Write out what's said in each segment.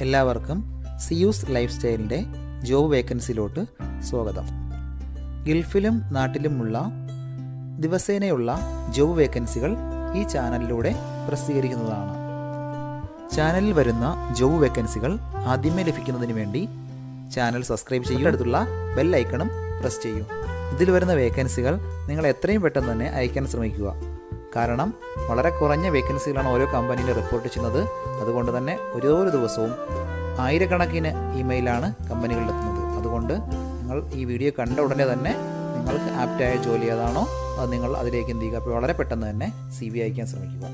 എല്ലാവർക്കും Zeus life സ്റ്റൈലിൻ്റെ job വേക്കൻസിയിലോട്ട് സ്വാഗതം. ഗൾഫിലും നാട്ടിലുമുള്ള ദിവസേനയുള്ള job വേക്കൻസികൾ ഈ ചാനലിലൂടെ പ്രസിദ്ധീകരിക്കുന്നതാണ്. ചാനലിൽ വരുന്ന ജോബ് വേക്കൻസികൾ ആദ്യമേ ലഭിക്കുന്നതിന് വേണ്ടി ചാനൽ സബ്സ്ക്രൈബ് ചെയ്യുക, അടുത്തുള്ള ബെൽ ഐക്കണും പ്രസ് ചെയ്യൂ. ഇതിൽ വരുന്ന വേക്കൻസികൾ നിങ്ങൾ എത്രയും പെട്ടെന്ന് തന്നെ അയക്കാൻ ശ്രമിക്കുക. കാരണം വളരെ കുറഞ്ഞ വേക്കൻസികളാണ് ഓരോ കമ്പനിയിൽ റിപ്പോർട്ട് ചെയ്യുന്നത്. അതുകൊണ്ട് തന്നെ ഓരോ ദിവസവും ആയിരക്കണക്കിന് ഇമെയിലാണ് കമ്പനികളിലെത്തുന്നത്. അതുകൊണ്ട് നിങ്ങൾ ഈ വീഡിയോ കണ്ട ഉടനെ തന്നെ നിങ്ങൾക്ക് ആപ്റ്റായ ജോലി ഏതാണോ അത് നിങ്ങൾ അതിലേക്ക് എന്ത് ചെയ്യുക, അപ്പോൾ വളരെ പെട്ടെന്ന് തന്നെ CV അയക്കാൻ ശ്രമിക്കുക.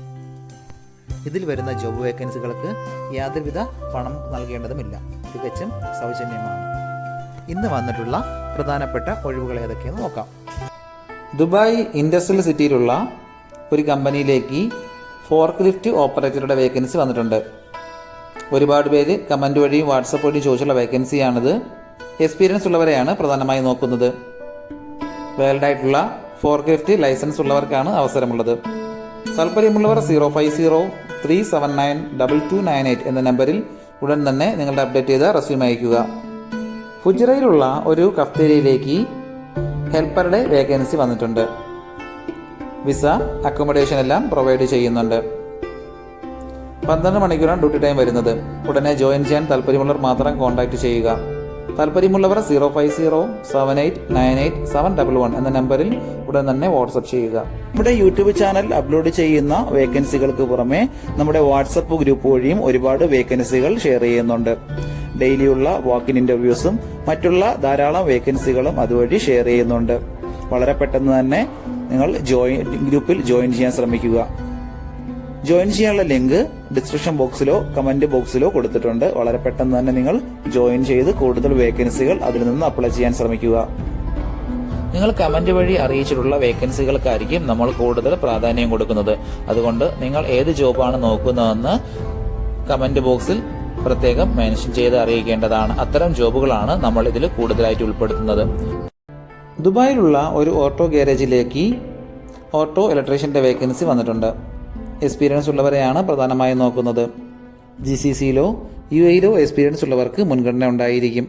ഇതിൽ വരുന്ന ജോബ് വേക്കൻസികൾക്ക് യാതൊരുവിധ പണം നൽകേണ്ടതുമില്ല, തികച്ചും സൗജന്യമാണ്. ഇന്ന് വന്നിട്ടുള്ള പ്രധാനപ്പെട്ട ഒഴിവുകൾ ഏതൊക്കെയെന്ന് നോക്കാം. ദുബായ് ഇൻഡസ്ട്രിയൽ സിറ്റിയിലുള്ള ഒരു കമ്പനിയിലേക്ക് ഫോർക്ക് ലിഫ്റ്റ് ഓപ്പറേറ്ററുടെ വേക്കൻസി വന്നിട്ടുണ്ട്. ഒരുപാട് പേര് കമൻറ്റ് വഴിയും വാട്സപ്പ് വഴിയും ചോദിച്ചുള്ള വേക്കൻസിയാണിത്. എക്സ്പീരിയൻസ് ഉള്ളവരെയാണ് പ്രധാനമായും നോക്കുന്നത്. വാലിഡ് ആയിട്ടുള്ള ഫോർക്ക് ലിഫ്റ്റ് ലൈസൻസ് ഉള്ളവർക്കാണ് അവസരമുള്ളത്. താല്പര്യമുള്ളവർ 05037922298 എന്ന നമ്പറിൽ ഉടൻ തന്നെ നിങ്ങളുടെ അപ്ഡേറ്റ് ചെയ്ത റെസ്യൂം അയയ്ക്കുക. ഫുജിറയിലുള്ള ഒരു കഫ്തേരിയയിലേക്ക് ഹെൽപ്പറുടെ വേക്കൻസി വന്നിട്ടുണ്ട്. വിസ, അക്കോമഡേഷൻ എല്ലാം പ്രൊവൈഡ് ചെയ്യുന്നുണ്ട്. 12 മണിക്കൂറാണ് ഡ്യൂട്ടി ടൈം വരുന്നത്. ഉടനെ ജോയിൻ ചെയ്യാൻ താല്പര്യമുള്ളവർ മാത്രം കോൺടാക്ട് ചെയ്യുക. താല്പര്യമുള്ളവർ 05078987711 എന്ന നമ്പറിൽ ഉടൻ തന്നെ വാട്സപ്പ് ചെയ്യുക. നമ്മുടെ യൂട്യൂബ് ചാനൽ അപ്ലോഡ് ചെയ്യുന്ന വേക്കൻസികൾക്ക് പുറമെ നമ്മുടെ വാട്സപ്പ് ഗ്രൂപ്പ് വഴിയും ഒരുപാട് വേക്കൻസികൾ ഷെയർ ചെയ്യുന്നുണ്ട്. ഡെയിലിയുള്ള വാക്കിൻ ഇന്റർവ്യൂസും മറ്റുള്ള ധാരാളം വേക്കൻസികളും അതുവഴി ഷെയർ ചെയ്യുന്നുണ്ട്. വളരെ പെട്ടെന്ന് തന്നെ നിങ്ങൾ ഗ്രൂപ്പിൽ ജോയിൻ ചെയ്യാൻ ശ്രമിക്കുക. ജോയിൻ ചെയ്യാനുള്ള ലിങ്ക് ഡിസ്ക്രിപ്ഷൻ ബോക്സിലോ കമന്റ് ബോക്സിലോ കൊടുത്തിട്ടുണ്ട്. വളരെ പെട്ടെന്ന് തന്നെ നിങ്ങൾ ജോയിൻ ചെയ്ത് കൂടുതൽ വേക്കൻസികൾ അതിൽ നിന്ന് അപ്ലൈ ചെയ്യാൻ ശ്രമിക്കുക. നിങ്ങൾ കമന്റ് വഴി അറിയിച്ചിട്ടുള്ള വേക്കൻസികൾക്കായിരിക്കും നമ്മൾ കൂടുതൽ പ്രാധാന്യം കൊടുക്കുന്നത്. അതുകൊണ്ട് നിങ്ങൾ ഏത് ജോബാണ് നോക്കുന്നതെന്ന് കമന്റ് ബോക്സിൽ പ്രത്യേകം മെൻഷൻ ചെയ്ത് അറിയിക്കേണ്ടതാണ്. അത്തരം ജോബുകളാണ് നമ്മൾ ഇതിൽ കൂടുതലായിട്ട് ഉൾപ്പെടുത്തുന്നത്. ദുബായിലുള്ള ഒരു ഓട്ടോ ഗ്യാരേജിലേക്ക് ഓട്ടോ ഇലക്ട്രീഷ്യന്റെ വേക്കൻസി വന്നിട്ടുണ്ട്. എക്സ്പീരിയൻസ് ഉള്ളവരെയാണ് പ്രധാനമായും നോക്കുന്നത്. GCCയിലോ UAEയിലോ എക്സ്പീരിയൻസ് ഉള്ളവർക്ക് മുൻഗണന ഉണ്ടായിരിക്കും.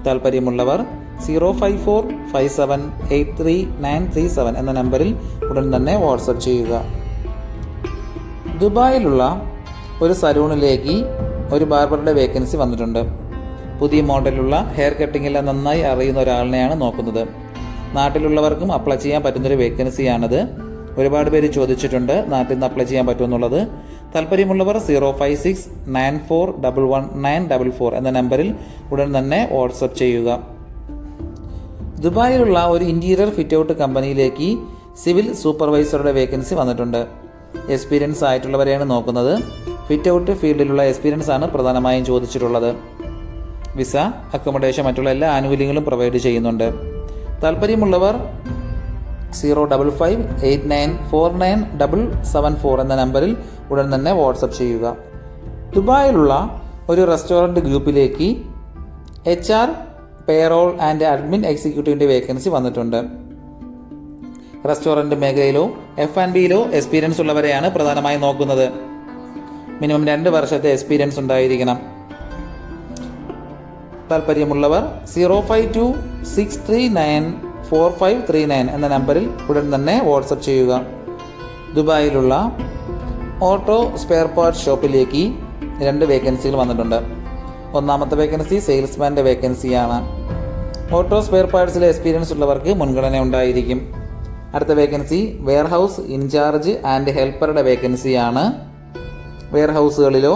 താല്പര്യമുള്ളവർ 05457833937 എന്ന നമ്പറിൽ ഉടൻ തന്നെ വാട്സപ്പ് ചെയ്യുക. ദുബായിലുള്ള ഒരു സലൂണിലേക്ക് ഒരു ബാർബറുടെ വേക്കൻസി വന്നിട്ടുണ്ട്. പുതിയ മോഡലുള്ള ഹെയർ കട്ടിംഗ് എല്ലാം നന്നായി അറിയുന്ന ഒരാളിനെയാണ് നോക്കുന്നത്. നാട്ടിലുള്ളവർക്കും അപ്ലൈ ചെയ്യാൻ പറ്റുന്നൊരു വേക്കൻസിയാണിത്. ഒരുപാട് പേര് ചോദിച്ചിട്ടുണ്ട് നാട്ടിൽ നിന്ന് അപ്ലൈ ചെയ്യാൻ പറ്റുമെന്നുള്ളത്. താല്പര്യമുള്ളവർ 05694119944 എന്ന നമ്പറിൽ ഉടൻ തന്നെ വാട്സപ്പ് ചെയ്യുക. ദുബായിലുള്ള ഒരു ഇന്റീരിയർ ഫിറ്റ് ഔട്ട് കമ്പനിയിലേക്ക് സിവിൽ സൂപ്പർവൈസറുടെ വേക്കൻസി വന്നിട്ടുണ്ട്. എക്സ്പീരിയൻസ് ആയിട്ടുള്ളവരെയാണ് നോക്കുന്നത്. ഫിറ്റ് ഔട്ട് ഫീൽഡിലുള്ള എക്സ്പീരിയൻസ് ആണ് പ്രധാനമായും ചോദിച്ചിട്ടുള്ളത്. വിസ, അക്കോമഡേഷൻ മറ്റുള്ള എല്ലാ ആനുകൂല്യങ്ങളും പ്രൊവൈഡ് ചെയ്യുന്നുണ്ട്. താല്പര്യമുള്ളവർ 05589497774 എന്ന നമ്പറിൽ ഉടൻ തന്നെ വാട്സപ്പ് ചെയ്യുക. ദുബായിലുള്ള ഒരു റെസ്റ്റോറൻറ്റ് ഗ്രൂപ്പിലേക്ക് HR, പേറോൾ ആൻഡ് അഡ്മിൻ എക്സിക്യൂട്ടീവിൻ്റെ വേക്കൻസി വന്നിട്ടുണ്ട്. റെസ്റ്റോറൻറ്റ് മേഖലയിലോ F&Bയിലോ എക്സ്പീരിയൻസ് ഉള്ളവരെയാണ് പ്രധാനമായും നോക്കുന്നത്. മിനിമം 2 വർഷത്തെ എക്സ്പീരിയൻസ് ഉണ്ടായിരിക്കണം. താല്പര്യമുള്ളവർ 05263945539 എന്ന നമ്പറിൽ ഉടൻ തന്നെ വാട്സപ്പ് ചെയ്യുക. ദുബായിലുള്ള ഓട്ടോ സ്പെയർ പാർട്ട് ഷോപ്പിലേക്ക് 2 വേക്കൻസികൾ വന്നിട്ടുണ്ട്. ഒന്നാമത്തെ വേക്കൻസി സെയിൽസ്മാൻ്റെ വേക്കൻസിയാണ്. ഓട്ടോ സ്പെയർ പാർട്സിലെ എക്സ്പീരിയൻസ് ഉള്ളവർക്ക് മുൻഗണന ഉണ്ടായിരിക്കും. അടുത്ത വേക്കൻസി വെയർഹൗസ് ഇൻചാർജ് ആൻഡ് ഹെൽപ്പറുടെ വേക്കൻസിയാണ്. വെയർഹൗസുകളിലോ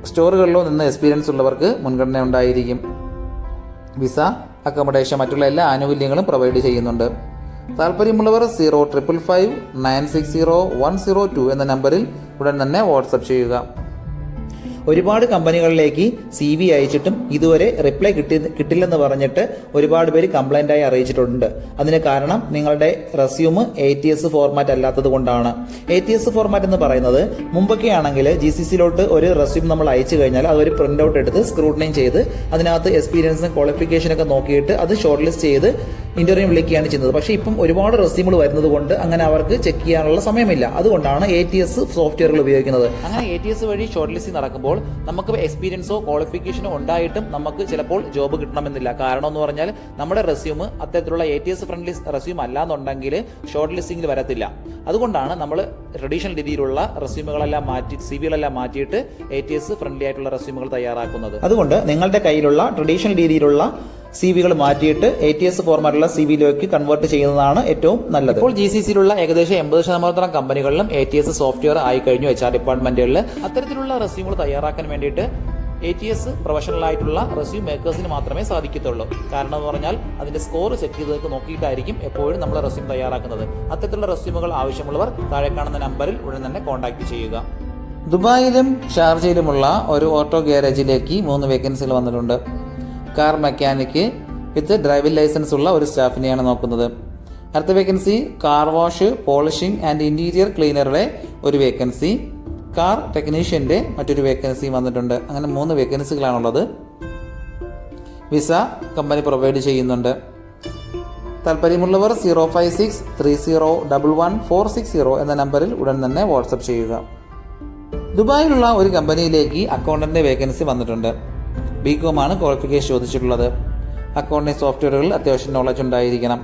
സ്റ്റോറുകളിലോ നിന്ന് എക്സ്പീരിയൻസ് ഉള്ളവർക്ക് മുൻഗണന ഉണ്ടായിരിക്കും. വിസ, അക്കോമഡേഷൻ മറ്റുള്ള എല്ലാ ആനുകൂല്യങ്ങളും പ്രൊവൈഡ് ചെയ്യുന്നുണ്ട്. താല്പര്യമുള്ളവർ 055960102 എന്ന നമ്പറിൽ ഉടൻ തന്നെ വാട്സപ്പ് ചെയ്യുക. ഒരുപാട് കമ്പനികളിലേക്ക് CV അയച്ചിട്ടും ഇതുവരെ റിപ്ലൈ കിട്ടില്ലെന്ന് പറഞ്ഞിട്ട് ഒരുപാട് പേര് കംപ്ലൈൻ്റായി അറിയിച്ചിട്ടുണ്ട്. അതിന് കാരണം നിങ്ങളുടെ റെസ്യൂം ATS ഫോർമാറ്റ് അല്ലാത്തത് കൊണ്ടാണ്. ATS ഫോർമാറ്റ് എന്ന് പറയുന്നത് മുമ്പൊക്കെ ആണെങ്കിൽ GCCയിലോട്ട് ഒരു റെസ്യൂം നമ്മൾ അയച്ചു കഴിഞ്ഞാൽ അതൊരു പ്രിൻ്റ് ഔട്ട് എടുത്ത് സ്ക്രൂട്ടനൈസ് ചെയ്ത് അതിനകത്ത് എക്സ്പീരിയൻസും ക്വാളിഫിക്കേഷനൊക്കെ നോക്കിയിട്ട് അത് ഷോർട്ട് ലിസ്റ്റ് ചെയ്ത് ഇൻ്റർവ്യൂ വിളിക്കുകയാണ് ചെയ്യുന്നത്. പക്ഷേ ഇപ്പം ഒരുപാട് റെസ്യൂമുകൾ വരുന്നത് കൊണ്ട് അങ്ങനെ അവർക്ക് ചെക്ക് ചെയ്യാനുള്ള സമയമില്ല. അതുകൊണ്ടാണ് ATS സോഫ്റ്റ്വെയറുകൾ ഉപയോഗിക്കുന്നത്. അങ്ങനെ ATS വഴി ഷോർട്ട് ലിസ്റ്റിംഗ് നടക്കുമ്പോൾ നമുക്ക് എക്സ്പീരിയൻസോ ക്വാളിഫിക്കേഷനോ ഉണ്ടായിട്ടും നമുക്ക് ചിലപ്പോൾ ജോബ് കിട്ടണമെന്നില്ല. കാരണം എന്ന് പറഞ്ഞാൽ നമ്മുടെ റെസ്യൂം അത്തരത്തിലുള്ള ATS ഫ്രണ്ട്ലി റെസ്യൂം അല്ലാന്നുണ്ടെങ്കിൽ ഷോർട്ട് ലിസ്റ്റിംഗിൽ വരത്തില്ല. അതുകൊണ്ടാണ് നമ്മൾ ട്രഡീഷണൽ രീതിയിലുള്ള റെസ്യൂമുകളെല്ലാം മാറ്റി CV-കളെല്ലാം മാറ്റിയിട്ട് ATS ഫ്രണ്ട്ലി ആയിട്ടുള്ള റെസ്യൂമുകൾ തയ്യാറാക്കുന്നത്. അതുകൊണ്ട് നിങ്ങളുടെ കയ്യിലുള്ള ട്രഡീഷണൽ രീതിയിലുള്ള CV-കൾ മാറ്റിയിട്ട് ATS ഫോർമാറ്റുള്ള CV-യിലേക്ക് കൺവേർട്ട് ചെയ്യുന്നതാണ് ഏറ്റവും നല്ലത്. ഇപ്പോൾ GCC-യിലുള്ള ഏകദേശം 80% കമ്പനികളിലും ATS സോഫ്റ്റ്വെയർ ആയി കഴിഞ്ഞു. HR ഡിപ്പാർട്ട്മെന്റുകളിൽ അത്തരത്തിലുള്ള റെസ്യൂമുകൾ തയ്യാറാക്കാൻ വേണ്ടിയിട്ട് ATS പ്രൊഫഷണൽ ആയിട്ടുള്ള റെസ്യൂം മേക്കേഴ്സിന് മാത്രമേ സാധിക്കത്തുള്ളൂ. കാരണം എന്ന് പറഞ്ഞാൽ അതിന്റെ സ്കോർ ചെക്ക് ചെയ്ത് നോക്കിയിട്ടായിരിക്കും എപ്പോഴും നമ്മൾ റെസ്യൂം തയ്യാറാക്കുന്നത്. അത്തരത്തിലുള്ള റെസ്യൂമുകൾ ആവശ്യമുള്ളവർ താഴെ കാണുന്ന നമ്പറിൽ ഉടൻ തന്നെ കോൺടാക്ട് ചെയ്യുക. ദുബായിലും ഷാർജയിലുമുള്ള ഒരു ഓട്ടോ ഗ്യാരേജിലേക്ക് 3 വേക്കൻസികൾ വന്നിട്ടുണ്ട്. Car mechanic with driving licence ഉള്ള ഒരു സ്റ്റാഫിനെയാണ് നോക്കുന്നത്. അടുത്ത vacancy car wash, polishing and interior ക്ലീനറുടെ ഒരു വേക്കൻസി, കാർ ടെക്നീഷ്യൻ്റെ മറ്റൊരു വേക്കൻസി വന്നിട്ടുണ്ട്. അങ്ങനെ 3 വേക്കൻസികളാണുള്ളത്. വിസ കമ്പനി പ്രൊവൈഡ് ചെയ്യുന്നുണ്ട്. താല്പര്യമുള്ളവർ 05630111460 എന്ന നമ്പറിൽ ഉടൻ തന്നെ വാട്സപ്പ് ചെയ്യുക. ദുബായിലുള്ള ഒരു കമ്പനിയിലേക്ക് അക്കൗണ്ടന്റ് വേക്കൻസി വന്നിട്ടുണ്ട്. BCom ആണ് ക്വാളിഫിക്കേഷൻ ചോദിച്ചിട്ടുള്ളത്. അക്കൗണ്ടിംഗ് സോഫ്റ്റ്വെയറുകളിൽ അത്യാവശ്യം നോളജ് ഉണ്ടായിരിക്കണം.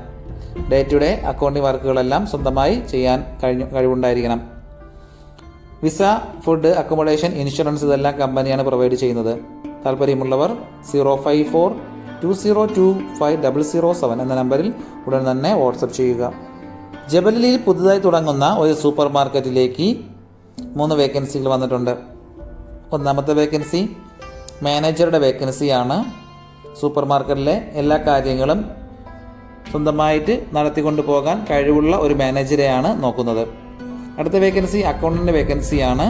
ഡേ ടു ഡേ അക്കൗണ്ടിംഗ് വർക്കുകളെല്ലാം സ്വന്തമായി ചെയ്യാൻ കഴിവുണ്ടായിരിക്കണം. വിസ, ഫുഡ്, അക്കോമഡേഷൻ, ഇൻഷുറൻസ് ഇതെല്ലാം കമ്പനിയാണ് പ്രൊവൈഡ് ചെയ്യുന്നത്. താല്പര്യമുള്ളവർ 05420250007 എന്ന നമ്പറിൽ ഉടൻ തന്നെ വാട്സപ്പ് ചെയ്യുക. ജബലിയിൽ പുതുതായി തുടങ്ങുന്ന ഒരു സൂപ്പർ മാർക്കറ്റിലേക്ക് 3 വേക്കൻസികൾ വന്നിട്ടുണ്ട്. ഒന്നാമത്തെ വേക്കൻസി മാനേജറുടെ വേക്കൻസിയാണ്. സൂപ്പർ മാർക്കറ്റിലെ എല്ലാ കാര്യങ്ങളും സ്വന്തമായിട്ട് നടത്തിക്കൊണ്ടു പോകാൻ കഴിവുള്ള ഒരു മാനേജരെയാണ് നോക്കുന്നത്. അടുത്ത വേക്കൻസി അക്കൗണ്ടന്റ് വേക്കൻസിയാണ്.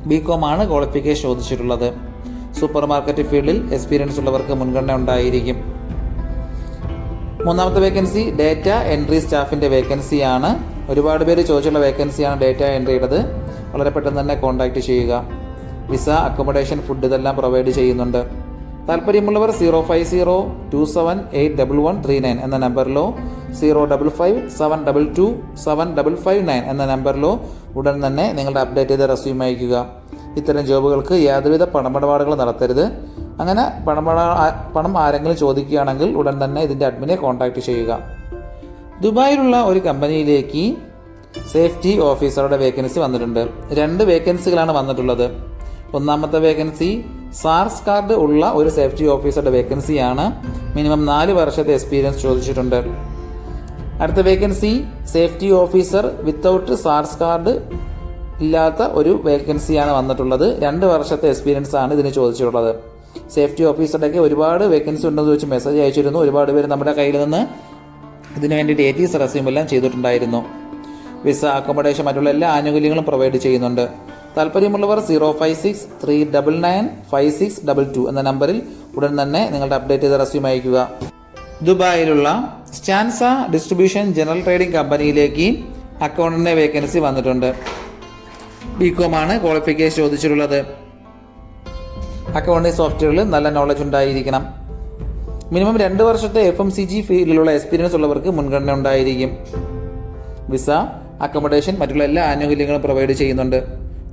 BCom ആണ് ക്വാളിഫിക്കേഷൻ ചോദിച്ചിട്ടുള്ളത്. സൂപ്പർ മാർക്കറ്റ് ഫീൽഡിൽ എക്സ്പീരിയൻസ് ഉള്ളവർക്ക് മുൻഗണന ഉണ്ടായിരിക്കും. മൂന്നാമത്തെ വേക്കൻസി ഡേറ്റ എൻട്രി സ്റ്റാഫിൻ്റെ വേക്കൻസിയാണ്. ഒരുപാട് പേര് ചോദിച്ചുള്ള വേക്കൻസിയാണ് ഡേറ്റ എൻട്രിയുടേത്. വളരെ പെട്ടെന്ന് തന്നെ കോൺടാക്ട് ചെയ്യുക. വിസ, അക്കോമഡേഷൻ, ഫുഡ് ഇതെല്ലാം പ്രൊവൈഡ് ചെയ്യുന്നുണ്ട്. താല്പര്യമുള്ളവർ 05027811139 എന്ന നമ്പറിലോ 05572275559 എന്ന നമ്പറിലോ ഉടൻ തന്നെ നിങ്ങളുടെ അപ്ഡേറ്റ് ചെയ്ത റെസ്യൂം അയക്കുക. ഇത്തരം ജോബുകൾക്ക് യാതൊരുവിധ പണമിടപാടുകൾ നടത്തരുത്. അങ്ങനെ പണം ആരെങ്കിലും ചോദിക്കുകയാണെങ്കിൽ ഉടൻ തന്നെ ഇതിൻ്റെ അഡ്മിനെ കോൺടാക്ട് ചെയ്യുക. ദുബായിലുള്ള ഒരു കമ്പനിയിലേക്ക് സേഫ്റ്റി ഓഫീസറുടെ വേക്കൻസി വന്നിട്ടുണ്ട്. 2 വേക്കൻസികളാണ് വന്നിട്ടുള്ളത്. ഒന്നാമത്തെ വേക്കൻസി സാർസ് കാർഡ് ഉള്ള ഒരു സേഫ്റ്റി ഓഫീസറുടെ വേക്കൻസിയാണ്. മിനിമം 4 വർഷത്തെ എക്സ്പീരിയൻസ് ചോദിച്ചിട്ടുണ്ട്. അടുത്ത vacancy safety officer without SARS card ഇല്ലാത്ത ഒരു വേക്കൻസിയാണ് വന്നിട്ടുള്ളത്. 2 വർഷത്തെ എക്സ്പീരിയൻസ് ആണ് ഇതിന് ചോദിച്ചിട്ടുള്ളത്. സേഫ്റ്റി ഓഫീസറുടെയൊക്കെ ഒരുപാട് വേക്കൻസി ഉണ്ടെന്ന് ചോദിച്ച് മെസ്സേജ് അയച്ചിരുന്നു. ഒരുപാട് പേര് നമ്മുടെ കയ്യിൽ നിന്ന് ഇതിനു വേണ്ടിയിട്ട് ATS റെസ്യൂം എല്ലാം ചെയ്തിട്ടുണ്ടായിരുന്നു. വിസ, അക്കോമഡേഷൻ, മറ്റുള്ള എല്ലാ ആനുകൂല്യങ്ങളും പ്രൊവൈഡ് ചെയ്യുന്നുണ്ട്. താല്പര്യമുള്ളവർ 056399562 എന്ന നമ്പറിൽ ഉടൻ തന്നെ നിങ്ങളുടെ അപ്ഡേറ്റ് ചെയ്ത റെസ്യൂം അയക്കുക. ദുബായിലുള്ള സ്റ്റാൻസ ഡിസ്ട്രിബ്യൂഷൻ ജനറൽ ട്രേഡിംഗ് കമ്പനിയിലേക്ക് അക്കൗണ്ടന്റിന്റെ വേക്കൻസി വന്നിട്ടുണ്ട്. BCom ആണ് ക്വാളിഫിക്കേഷൻ ചോദിച്ചിട്ടുള്ളത്. അക്കൗണ്ടിംഗ് സോഫ്റ്റ്വെയറിൽ നല്ല നോളജ് ഉണ്ടായിരിക്കണം. മിനിമം 2 വർഷത്തെ FMCG ഫീൽഡിലുള്ള എക്സ്പീരിയൻസ് ഉള്ളവർക്ക് മുൻഗണന ഉണ്ടായിരിക്കും. വിസ, അക്കോമഡേഷൻ, മറ്റുള്ള എല്ലാ ആനുകൂല്യങ്ങളും പ്രൊവൈഡ് ചെയ്യുന്നുണ്ട്.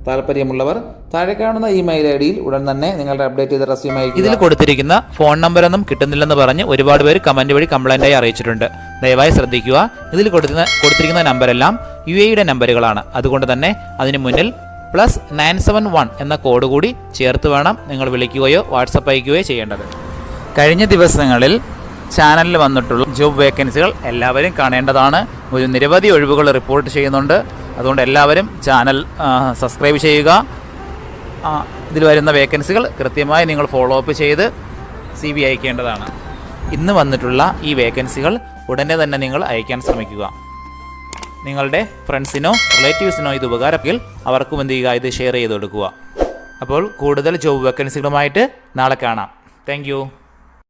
താല്പര്യമുള്ളവർ താഴെ കാണുന്ന ഇമെയിൽ ID-യിൽ ഉടൻ തന്നെ നിങ്ങളുടെ അപ്ഡേറ്റ് ചെയ്ത റെസ്യൂം അയക്കുക. ഇതിൽ കൊടുത്തിരിക്കുന്ന ഫോൺ നമ്പറൊന്നും കിട്ടുന്നില്ലെന്ന് പറഞ്ഞ് ഒരുപാട് പേര് കമന്റ് വഴി കംപ്ലൈന്റായി അറിയിച്ചിട്ടുണ്ട്. ദയവായി ശ്രദ്ധിക്കുക. ഇതിൽ കൊടുത്തിരിക്കുന്ന നമ്പരെല്ലാം UAE-യുടെ നമ്പറുകളാണ്. അതുകൊണ്ട് തന്നെ അതിന് മുന്നിൽ +971 എന്ന കോഡ് കൂടി ചേർത്ത് വേണം നിങ്ങൾ വിളിക്കുകയോ വാട്സപ്പ് അയക്കുകയോ ചെയ്യേണ്ടത്. കഴിഞ്ഞ ദിവസങ്ങളിൽ ചാനലിൽ വന്നിട്ടുള്ള ജോബ് വേക്കൻസികൾ എല്ലാവരും കാണേണ്ടതാണ്. ഒരു നിരവധി ഒഴിവുകൾ റിപ്പോർട്ട് ചെയ്യുന്നുണ്ട്. അതുകൊണ്ട് എല്ലാവരും ചാനൽ സബ്സ്ക്രൈബ് ചെയ്യുക. ഇതിൽ വരുന്ന വേക്കൻസികൾ കൃത്യമായി നിങ്ങൾ ഫോളോ അപ്പ് ചെയ്ത് CV അയക്കേണ്ടതാണ്. ഇന്ന് വന്നിട്ടുള്ള ഈ വേക്കൻസികൾ ഉടനെ തന്നെ നിങ്ങൾ അയക്കാൻ ശ്രമിക്കുക. നിങ്ങളുടെ ഫ്രണ്ട്സിനോ റിലേറ്റീവ്സിനോ ഇത് ഉപകാരമെങ്കിൽ അവർക്കും എന്ത് ചെയ്യുക, ഇത് ഷെയർ ചെയ്ത് കൊടുക്കുക. അപ്പോൾ കൂടുതൽ ജോബ് വേക്കൻസികളുമായിട്ട് നാളെ കാണാം. താങ്ക്